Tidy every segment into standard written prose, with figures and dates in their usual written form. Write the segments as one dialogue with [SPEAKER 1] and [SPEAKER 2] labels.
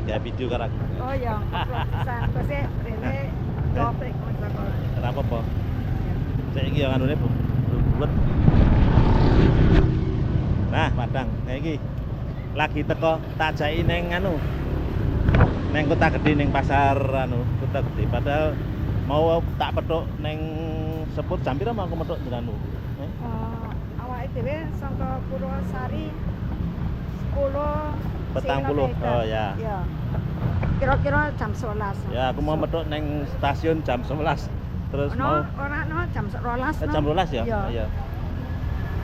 [SPEAKER 1] kayak video karo aku.
[SPEAKER 2] Oh ya, pisan kok sih rene topik kok.
[SPEAKER 1] Ora apa-apa. Saiki yo anune buat. Nah, Padang, saiki lagi teko tak jaki ning anu. Ning Kota Gede ning pasar anu, Kota Gede. Padahal mau tak petuk ning sepur jam pira mau aku metuk jenengan.
[SPEAKER 2] Awake dhewe saka Purwosari 10
[SPEAKER 1] 40. Oh ya.
[SPEAKER 2] Ya. Kira-kira jam 11.
[SPEAKER 1] Ya, aku mau metuk ning stasiun jam 11. Terus mau
[SPEAKER 2] ora jam 12.
[SPEAKER 1] jam 12 ya? Iya.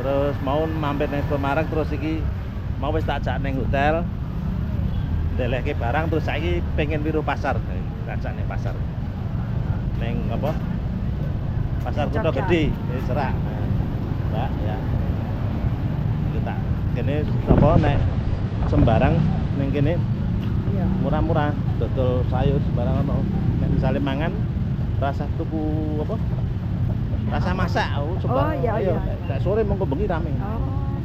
[SPEAKER 1] Terus mau mampir ning Semarang terus iki mau wis tak ajak ning hotel. Ndelehke barang terus saiki pengen biru pasar. Tak ajak ning pasar. Ning apa? Pasar Kota Gede, Serak. Mbak, ya. Kita kene apa nek sembarang ning kene
[SPEAKER 2] Iya.
[SPEAKER 1] murah-murah, dodol sayur sembarang ono. Nek misale mangan rasa tuku apa? Rasa masak, coba.
[SPEAKER 2] Oh, iya, iya.
[SPEAKER 1] Nek sore mongko bengi rame.
[SPEAKER 2] Oh.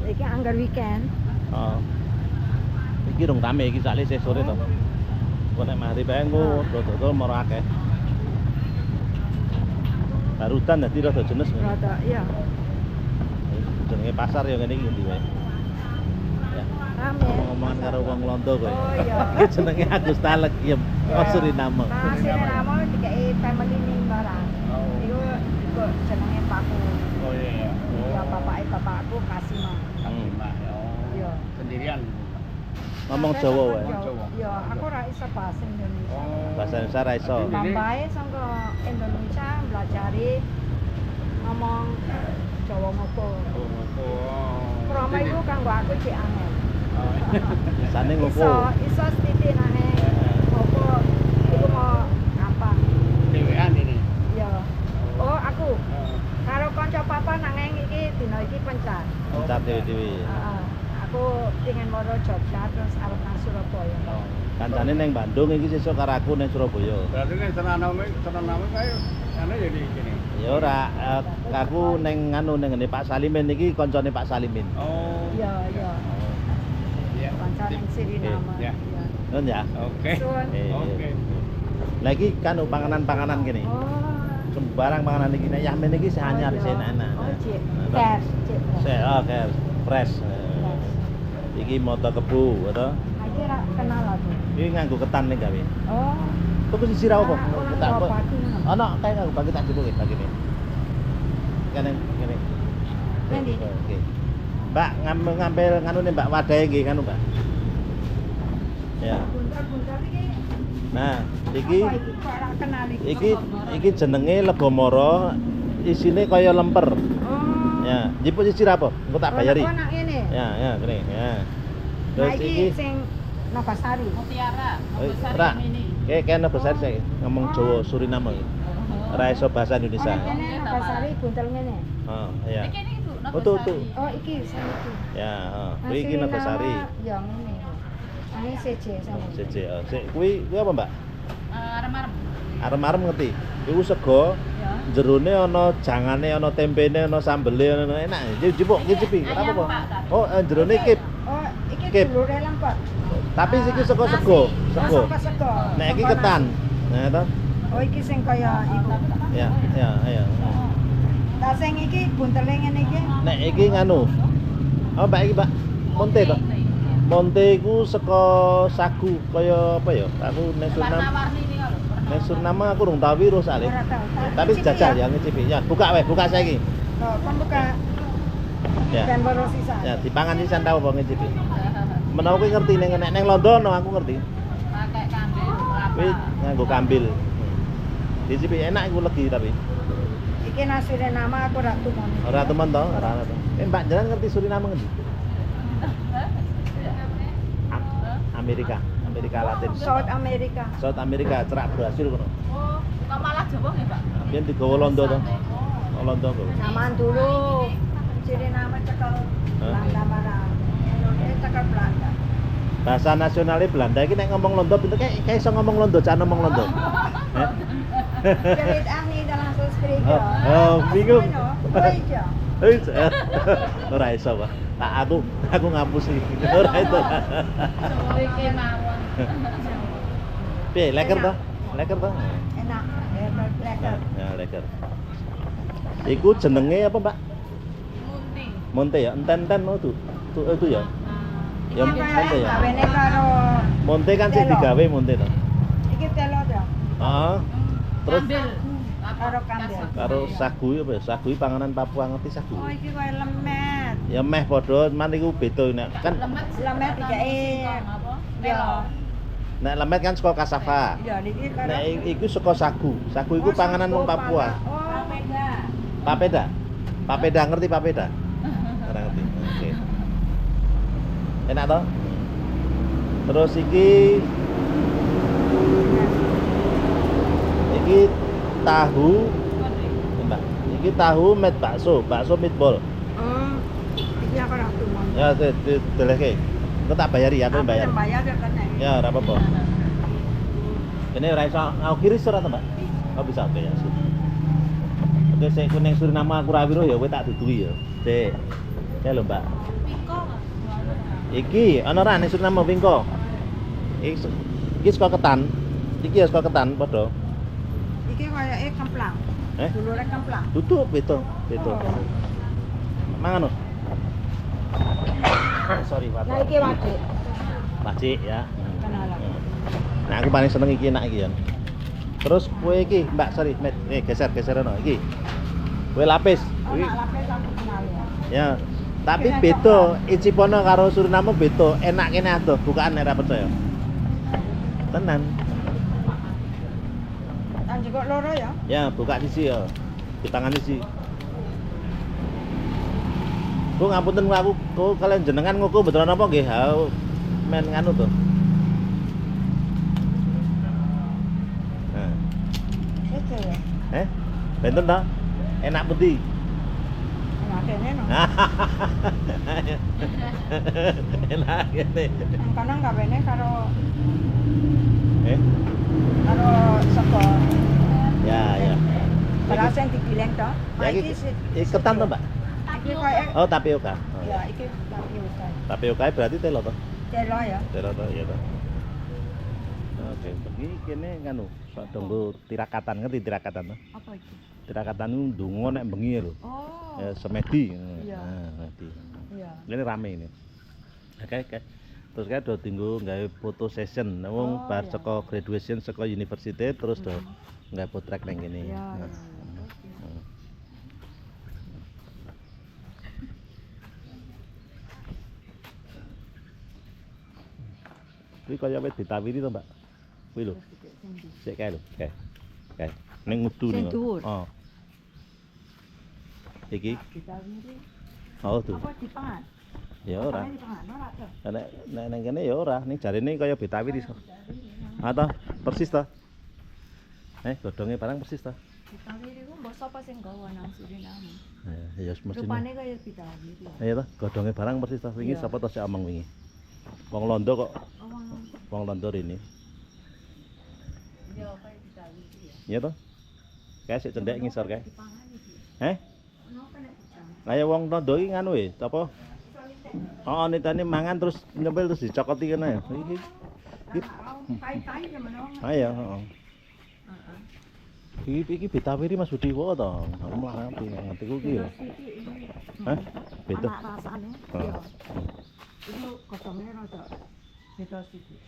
[SPEAKER 2] Iki anggar weekend.
[SPEAKER 1] Oh. Iki rung rame iki sakle isih sore to. Kok nek mari bae engko dodol moro akeh. Barudan dadi rada jenes.
[SPEAKER 2] Rada iya.
[SPEAKER 1] Jenenge pasar ya ngene iki endi wae. Ya.
[SPEAKER 2] Rame.
[SPEAKER 1] Ngomongan karo wong Londo kowe.
[SPEAKER 2] Oh iya.
[SPEAKER 1] Iki jenenge Agus Talek ya. Oh Suriname.
[SPEAKER 2] Nah, Suriname dikai family ning barang. Iku kok jenenge Pakku.
[SPEAKER 3] Oh iya.
[SPEAKER 2] Ya bapakku Kasima.
[SPEAKER 3] Mbak. Oh.
[SPEAKER 2] Iya.
[SPEAKER 3] Sendirian.
[SPEAKER 1] Ngomong Jawa wae.
[SPEAKER 3] Jawa.
[SPEAKER 2] Iya, aku ora iso bahasa Indonesia.
[SPEAKER 1] Bahasa Indonesia ra iso.
[SPEAKER 2] Mambae sangka Indonesia belajari ngomong Jawa ngopo.
[SPEAKER 3] Oh.
[SPEAKER 2] Promo iku kanggo aku cek angel.
[SPEAKER 1] Sane ngopo?
[SPEAKER 2] Iso sithik nahe. Ngopo iku mau gampang.
[SPEAKER 3] Dewean ini.
[SPEAKER 2] Iya. Oh, aku karo kanca papa nanging iki dina iki pencar.
[SPEAKER 1] Pencar dhewe-dhewe.
[SPEAKER 2] Heeh. Aku pengen moro Jogja terus arep nang Surabaya.
[SPEAKER 1] Kancane ning Bandung iki sesuk karo aku ning Surabaya.
[SPEAKER 3] Berarti nek Seraname kae ana jadi gini.
[SPEAKER 1] Ya ora, aku ning anu ning ngene Pak Salimin iki kancane Pak Salimin.
[SPEAKER 3] Oh.
[SPEAKER 2] Iya, iya.
[SPEAKER 3] Iya.
[SPEAKER 2] Kanca ning Suriname.
[SPEAKER 3] Iya.
[SPEAKER 2] Iya.
[SPEAKER 1] Nun ya.
[SPEAKER 3] Oke.
[SPEAKER 2] Sun.
[SPEAKER 3] Oke.
[SPEAKER 1] Lagi kan panganan-panganan gini.
[SPEAKER 2] Oh.
[SPEAKER 1] Sembarang panganan iki nek Yahmin iki seanyar
[SPEAKER 2] Oh, iya.
[SPEAKER 1] sih enak.
[SPEAKER 2] Oh, cik. Cash, cik.
[SPEAKER 1] Oke, fresh. Iki moto kebu, to.
[SPEAKER 2] Iki ra kenal aku.
[SPEAKER 1] Iki nganggo ketan ning gawe.
[SPEAKER 2] Oh.
[SPEAKER 1] Tuku sisi ra apa? Tak apa.
[SPEAKER 2] Bagi.
[SPEAKER 1] Ono kae nganggo bagi tak jebuk bagi ini. Kene kene.
[SPEAKER 2] Ngendi?
[SPEAKER 1] Oke. Mbak ngambil nganu nih Mbak wadahe nggih nganu Mbak. Ya.
[SPEAKER 2] Buntar-buntar iki.
[SPEAKER 1] Nah, iki
[SPEAKER 2] Apa iki? Kok ora kenal iki?
[SPEAKER 1] iki jenenge legomoro, isine kaya lemper.
[SPEAKER 2] Oh.
[SPEAKER 1] Ya, jipuk sisi ra apa? Engko tak bayari.
[SPEAKER 2] Oh, nak ngene.
[SPEAKER 1] Ya, kene. Ya.
[SPEAKER 2] Nah,
[SPEAKER 1] Terus
[SPEAKER 2] iki
[SPEAKER 1] iki
[SPEAKER 2] sing Nokasari.
[SPEAKER 4] Mutiara, besar
[SPEAKER 1] Ra.
[SPEAKER 4] ini.
[SPEAKER 1] Kene besar saya ngomong Jawa Suriname. Ora iso bahasa Indonesia.
[SPEAKER 2] Ana kene Nokasari buntel ngene.
[SPEAKER 1] Oh, iya.
[SPEAKER 4] Iki itu,
[SPEAKER 1] Oh, tuh.
[SPEAKER 2] Oh, iki sing iki.
[SPEAKER 1] Ya, heeh.
[SPEAKER 2] Nah,
[SPEAKER 1] Kuwi iki
[SPEAKER 2] Suriname
[SPEAKER 1] Nogosari.
[SPEAKER 2] Ya ngene. Ini CJ sama.
[SPEAKER 1] CC. Sik kuwi apa, Mbak?
[SPEAKER 4] Arem-arem.
[SPEAKER 1] Arem-arem ngerti. Iku sego,
[SPEAKER 4] Ya.
[SPEAKER 1] jerone ana jangane, ana tempene, ana sambele, ana enak. Jipuk, ngicipi. Kenapa, Pak? Oh, jerone kip.
[SPEAKER 2] Oh, iki
[SPEAKER 1] Kip.
[SPEAKER 2] dulure lempet.
[SPEAKER 1] Tapi iki sego. Sego.
[SPEAKER 2] Sego.
[SPEAKER 1] Nek iki ketan. Nah, to.
[SPEAKER 2] Oh, iki sing kaya iku.
[SPEAKER 1] Ya.
[SPEAKER 2] Lah sing iki buntele ngene iki.
[SPEAKER 1] Nek iki nganu. Oh, Mbak iki, Mbak. Monte to. Monte iku saka sagu kaya apa ya? Aku nek Suriname.
[SPEAKER 4] Warna-warni ini lho.
[SPEAKER 1] Nek Suriname aku rung tau wiru sale.
[SPEAKER 2] Ora tau.
[SPEAKER 1] Tapi jajal ya ngicipi. Ya, buka saiki.
[SPEAKER 2] Oh, kon buka
[SPEAKER 1] Ya.
[SPEAKER 2] ben baru sisa.
[SPEAKER 1] Ya, dipangan sisan tau apa ngicipi. Menawa kowe ngerti ning Londo aku ngerti.
[SPEAKER 4] Pakai kambil kelapa.
[SPEAKER 1] Kuwi nganggo kambil. Dicipi enak iku legi tapi.
[SPEAKER 2] Iki nang Suriname aku ora tumun.
[SPEAKER 1] Ora temen to, ora. Mbak jenengan ngerti Suriname ngendi? Amerika Latin.
[SPEAKER 2] South America.
[SPEAKER 1] South Amerika cerak Brasil kono.
[SPEAKER 4] Oh, kok malah Jawa nggih, Pak?
[SPEAKER 1] Biyen digawa Londo to.
[SPEAKER 4] Oh.
[SPEAKER 1] Londo kok.
[SPEAKER 2] Zaman dulu Suriname cekel Belanda barang. Indonesia cekel Belanda.
[SPEAKER 1] Bahasa nasionalnya Belanda iki nek ngomong Londo pinter kayak iso ngomong Londo, jangan ngomong Londo.
[SPEAKER 2] Jadi ahli dalam soskrika.
[SPEAKER 1] Oh, bingung.
[SPEAKER 2] Oi, ja.
[SPEAKER 1] Ora iso, Pak. Aku ngapusi. Ora itu.
[SPEAKER 4] Jawa iki mawon.
[SPEAKER 1] Piye, leker toh? Leker toh?
[SPEAKER 2] Enak. Leker.
[SPEAKER 1] Ya, leker. Iku jenenge apa, Mbak?
[SPEAKER 4] Munti.
[SPEAKER 1] Monte ya, enten-enten mau tuh. Itu ya. Ya
[SPEAKER 2] Iki
[SPEAKER 1] monte ya.
[SPEAKER 2] gawene karo
[SPEAKER 1] Monte kan sing digawe monte toh.
[SPEAKER 2] iki telo to.
[SPEAKER 1] Heeh. Terus
[SPEAKER 4] Kambil.
[SPEAKER 2] Karo kambil.
[SPEAKER 1] karo sagu apa ya? Sagu iki panganan Papua ngerti sagu.
[SPEAKER 2] Oh iki koyo lemet.
[SPEAKER 1] Ya meh padha, man iku beda nek kan
[SPEAKER 4] Lemet.
[SPEAKER 2] Lemet dikei
[SPEAKER 4] Apa?
[SPEAKER 2] Telo.
[SPEAKER 4] Telo.
[SPEAKER 1] nek lemet kan saka kasava.
[SPEAKER 2] Ya niki karo
[SPEAKER 1] Nek iku saka sagu. Sagu iku panganan wong Papua.
[SPEAKER 2] Oh, beda.
[SPEAKER 1] Papeda. Papeda ngerti papeda? Ora ngerti. Oke. Enak toh? Terus iki tahu, Mbak. Iki tahu met bakso meatball.
[SPEAKER 2] Iki aku ora tumun.
[SPEAKER 1] Ya, delehke. Engko tak bayari, aku yang bayar.
[SPEAKER 2] Aku bayar ya kan.
[SPEAKER 1] Ya, ora apa-apa. Ini ora iso aku kiri ora to, Mbak? Oh bisa oke ya. Sip. Oke, sik kuning Suriname aku ra wiruh ya kowe tak dudui ya. Sik. Ya lho, Mbak.
[SPEAKER 4] Piko.
[SPEAKER 1] Iki ana ra ning Suriname Wingko. Iki saka ketan. Iki ya saka ketan padha.
[SPEAKER 2] Iki koyoke kemplang.
[SPEAKER 1] Eh?
[SPEAKER 2] Dulure kemplang.
[SPEAKER 1] Tutup beto. Mangan. Sorry, Pak.
[SPEAKER 2] Nah iki wajib.
[SPEAKER 1] Pacik ya.
[SPEAKER 2] Kenalan.
[SPEAKER 1] Nah, aku paling seneng iki enak iki ya. Terus kue iki, Mbak, sorry, geser ono iki. Kue lapis.
[SPEAKER 2] Oh,
[SPEAKER 1] Iki.
[SPEAKER 2] nak lapis aku kenal ya.
[SPEAKER 1] Ya. Tapi beda, Icipono karo Suriname beda. Enak kene adoh, bukaan nek ra percaya. Tenan.
[SPEAKER 2] Kan juga loro ya.
[SPEAKER 1] Ya, buka sisi ya. Di tangan sisi. Bu ngapunten aku kalian jenengan nguku betulan apa nggih? Ha men nganu to. Nah.
[SPEAKER 2] Itu ya.
[SPEAKER 1] Benten ta? Enak pundi?
[SPEAKER 2] Enak kene no.
[SPEAKER 1] Enak kene.
[SPEAKER 2] Karena gawene karo
[SPEAKER 1] Eh?
[SPEAKER 2] karo sego.
[SPEAKER 1] Ya, ya.
[SPEAKER 2] Beras yang digileng to.
[SPEAKER 1] Ya iki ketan to, Mbak?
[SPEAKER 2] Iki koyo
[SPEAKER 1] Oh, tapioka. Oh,
[SPEAKER 2] ya iki tapioka.
[SPEAKER 1] Tapioka berarti telo to?
[SPEAKER 2] Telo ya.
[SPEAKER 1] Telo to, iya to. Oke, iki kene nganu, sok donggo tirakatan, ngerti tirakatan to?
[SPEAKER 2] Apa iki?
[SPEAKER 1] Tirakatan itu ndonga nek bengi lho.
[SPEAKER 2] Oh.
[SPEAKER 1] Ya semedi.
[SPEAKER 2] Iya.
[SPEAKER 1] Nah, semedi.
[SPEAKER 2] Iya.
[SPEAKER 1] Ini rame ini. Oke. Terus kan do tinggo gawe foto session. Wong
[SPEAKER 2] Oh,
[SPEAKER 1] bar
[SPEAKER 2] iya.
[SPEAKER 1] saka graduation saka university terus do gawe potret nang kene.
[SPEAKER 2] Iya.
[SPEAKER 1] Nah. Kuwi kaya wis ditawiri to, Mbak? Kuwi lho. Sik kae lho, kae. Kae. Ning ngudu
[SPEAKER 2] Sing
[SPEAKER 1] ning.
[SPEAKER 2] dhuwur.
[SPEAKER 1] Oh. Iki.
[SPEAKER 2] Ditawiri.
[SPEAKER 1] Oh, tuh.
[SPEAKER 2] Apa dipangan?
[SPEAKER 1] Ya ora.
[SPEAKER 2] Dipangan ora to.
[SPEAKER 1] Nek nang kene ya ora, ning jarene kaya betawiri. Ah toh, persis toh. Godhonge barang persis toh.
[SPEAKER 2] Ditawiri ku mbok sapa sing gawa nang Suriname?
[SPEAKER 1] Ya mestine.
[SPEAKER 2] Rupane kaya ditawiri.
[SPEAKER 1] Iya toh, godhonge barang persis toh. Wingi
[SPEAKER 2] Iya.
[SPEAKER 1] sapa toh sik omong wingi. Wong Londo kok,
[SPEAKER 2] Oh,
[SPEAKER 1] wong Londo rene.
[SPEAKER 2] ya kaya ditawiri ya.
[SPEAKER 1] Iya toh? Kae sik cendhek ngisor kae.
[SPEAKER 2] Dipangan iki. Kenapa nek dipangan?
[SPEAKER 1] Kaya wong Londo iki nganu apa? Oh, nitane mangan terus nyempil terus dicokoti kene. Iki.
[SPEAKER 2] Pai-pai gimana?
[SPEAKER 1] Ayo, heeh. Iki betawiri Mas Budi kok to. Aku malah ngerti ku iki ya. Hah? Beda.
[SPEAKER 2] Anak rasane.
[SPEAKER 1] Oh.
[SPEAKER 2] Ya. Itu godhongnya rada beda sithik.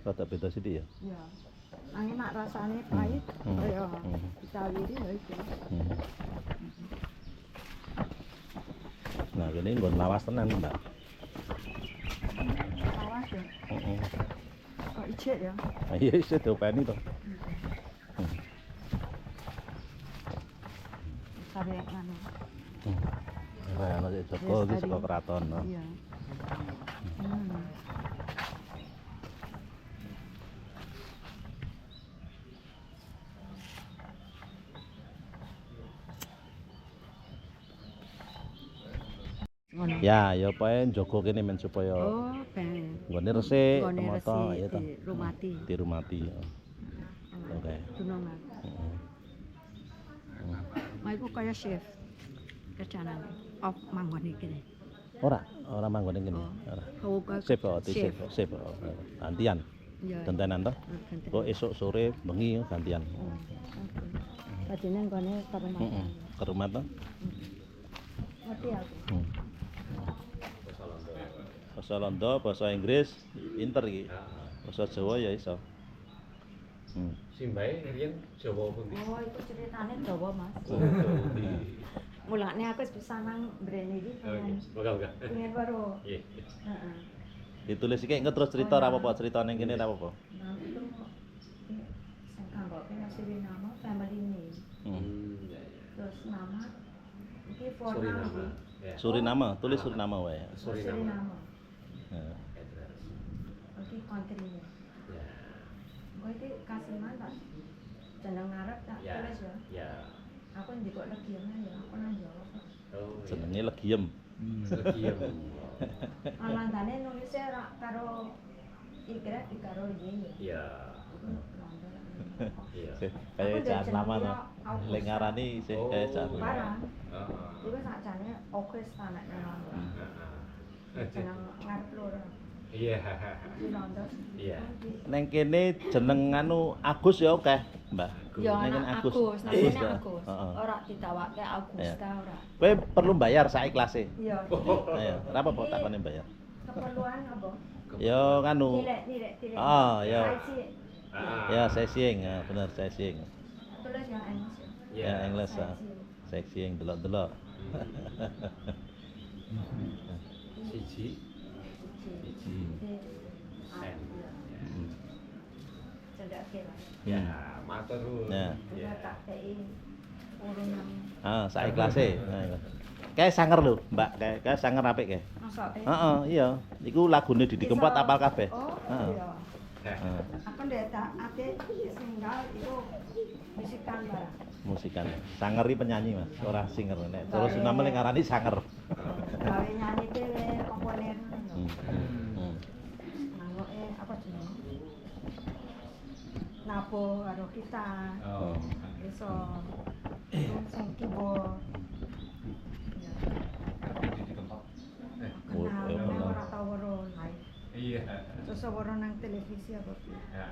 [SPEAKER 1] Rada beda sithik ya.
[SPEAKER 2] Ya. Nanging nek rasane pahit kaya ditawiri ya itu.
[SPEAKER 1] Nah, ini nggon lawas tenan, Mbak.
[SPEAKER 2] Awas ya.
[SPEAKER 1] Heeh.
[SPEAKER 2] Kok ijek ya.
[SPEAKER 1] Nah, iya iso diopeni to.
[SPEAKER 2] Sare nganu.
[SPEAKER 1] Ora ana sik Joko iki saka keraton, no.
[SPEAKER 2] Iya. Ngono.
[SPEAKER 1] Ya, ya pokoke njogo kene men supaya
[SPEAKER 2] Oh, ben.
[SPEAKER 1] nggone resik,
[SPEAKER 2] Nggone
[SPEAKER 1] temoto,
[SPEAKER 2] resik,
[SPEAKER 1] ya to.
[SPEAKER 2] dirumati.
[SPEAKER 1] Dirumati. ya. Oke.
[SPEAKER 2] Dunungan.
[SPEAKER 1] Heeh.
[SPEAKER 2] Mak iku kaya chef. Kerjane. Op manggon iki.
[SPEAKER 1] Ora manggon ning kene. Ora.
[SPEAKER 2] Hawuga
[SPEAKER 1] Sip, sip. Gantian.
[SPEAKER 2] Iya.
[SPEAKER 1] Gantenan to. Kok esuk sore bengi gantian.
[SPEAKER 2] Padahal nggone
[SPEAKER 1] Heeh. Ke rumah to.
[SPEAKER 2] Ngerti aku.
[SPEAKER 1] Basa Londo, basa Inggris, pinter iki. Basa Jawa ya iso.
[SPEAKER 5] Simbae riyen Jawa pundi?
[SPEAKER 2] Oh, itu ceritanya Jawa, Mas.
[SPEAKER 5] Pundi.
[SPEAKER 2] Mulane aku wis bisa nang brene iki
[SPEAKER 5] Moga-moga.
[SPEAKER 2] pengen baru.
[SPEAKER 5] Nggih.
[SPEAKER 2] Heeh.
[SPEAKER 1] Ditulis iki engko terus cerita ora apa-apa, cerita ning kene ora apa-apa.
[SPEAKER 2] Nah, itu sing kanggo ngasih nama family name. Terus nama iki formal iki.
[SPEAKER 5] Ya.
[SPEAKER 1] Suriname, tulis Suriname wae.
[SPEAKER 5] Suriname.
[SPEAKER 1] Heeh.
[SPEAKER 2] Iki country-nya.
[SPEAKER 5] Ya.
[SPEAKER 2] Kok iki Kasiman tak jeneng ngarep tak
[SPEAKER 5] Ya.
[SPEAKER 2] tulis ya.
[SPEAKER 5] Ya.
[SPEAKER 2] Aku ndikok legione ya, aku nang Jawa.
[SPEAKER 5] Oh.
[SPEAKER 1] Jenenge Legiem.
[SPEAKER 5] Legiem.
[SPEAKER 2] Alandane nulisnya karo Y karo Y.
[SPEAKER 5] Iya. Iya.
[SPEAKER 1] Kayak jan lama to. Lek ngarani sih kayak jan.
[SPEAKER 2] Parah.
[SPEAKER 5] Heeh.
[SPEAKER 2] Iku sakjane Okris anak nang. Jeneng ngarep loro.
[SPEAKER 5] Iya.
[SPEAKER 2] Di London.
[SPEAKER 5] Iya.
[SPEAKER 1] Neng kene jeneng anu Agus ya akeh, Mbak.
[SPEAKER 2] Ya
[SPEAKER 1] Neng kene
[SPEAKER 2] anak Agus, namanya
[SPEAKER 1] ya.
[SPEAKER 2] Agus.
[SPEAKER 1] Heeh.
[SPEAKER 2] Ora ditawake Augusta ora.
[SPEAKER 1] Kowe perlu bayar saiklase.
[SPEAKER 2] Iya.
[SPEAKER 1] Ayo, ora apa-apa takone bayar.
[SPEAKER 2] Keperluan apa?
[SPEAKER 1] Ya nganu.
[SPEAKER 2] Nilai.
[SPEAKER 1] Ah, ya.
[SPEAKER 2] Saisi.
[SPEAKER 1] Ya sesing, ya bener sesing.
[SPEAKER 2] Tulis yang English.
[SPEAKER 5] Iya.
[SPEAKER 1] Ya English ah. Sesing delok-delok.
[SPEAKER 5] Siji. N.
[SPEAKER 2] Cendake lah.
[SPEAKER 5] Ya, matur nuwun.
[SPEAKER 1] Ya.
[SPEAKER 2] Juga tak kei urun nang
[SPEAKER 1] Ah, saiklase. Kayak sanger lho, Mbak. Kayak sanger apik kae.
[SPEAKER 2] masoke.
[SPEAKER 1] Heeh, iya. Iku lagune Didi Kempot apal kabeh.
[SPEAKER 2] Oh,
[SPEAKER 1] Heeh.
[SPEAKER 2] iya.
[SPEAKER 1] Heeh.
[SPEAKER 2] Aku ndak tak ate single itu musikan barang.
[SPEAKER 1] Musikan. Sanger iki penyanyi, Mas. Ora singer. Nek terus nama ning ngarani sanger.
[SPEAKER 2] Gawe nyanyi dhewe komponer
[SPEAKER 1] Hmm.
[SPEAKER 2] ngono.
[SPEAKER 1] Hmm.
[SPEAKER 2] Nangoke apa jenenge? Napo karo kita.
[SPEAKER 5] Oh.
[SPEAKER 2] Iso sing keyboard.
[SPEAKER 1] Oh,
[SPEAKER 2] Kenal,
[SPEAKER 1] iya, bener.
[SPEAKER 2] ora tau weruh live.
[SPEAKER 5] Iya.
[SPEAKER 2] Terus weruh nang televisi apa piye.
[SPEAKER 5] Ya.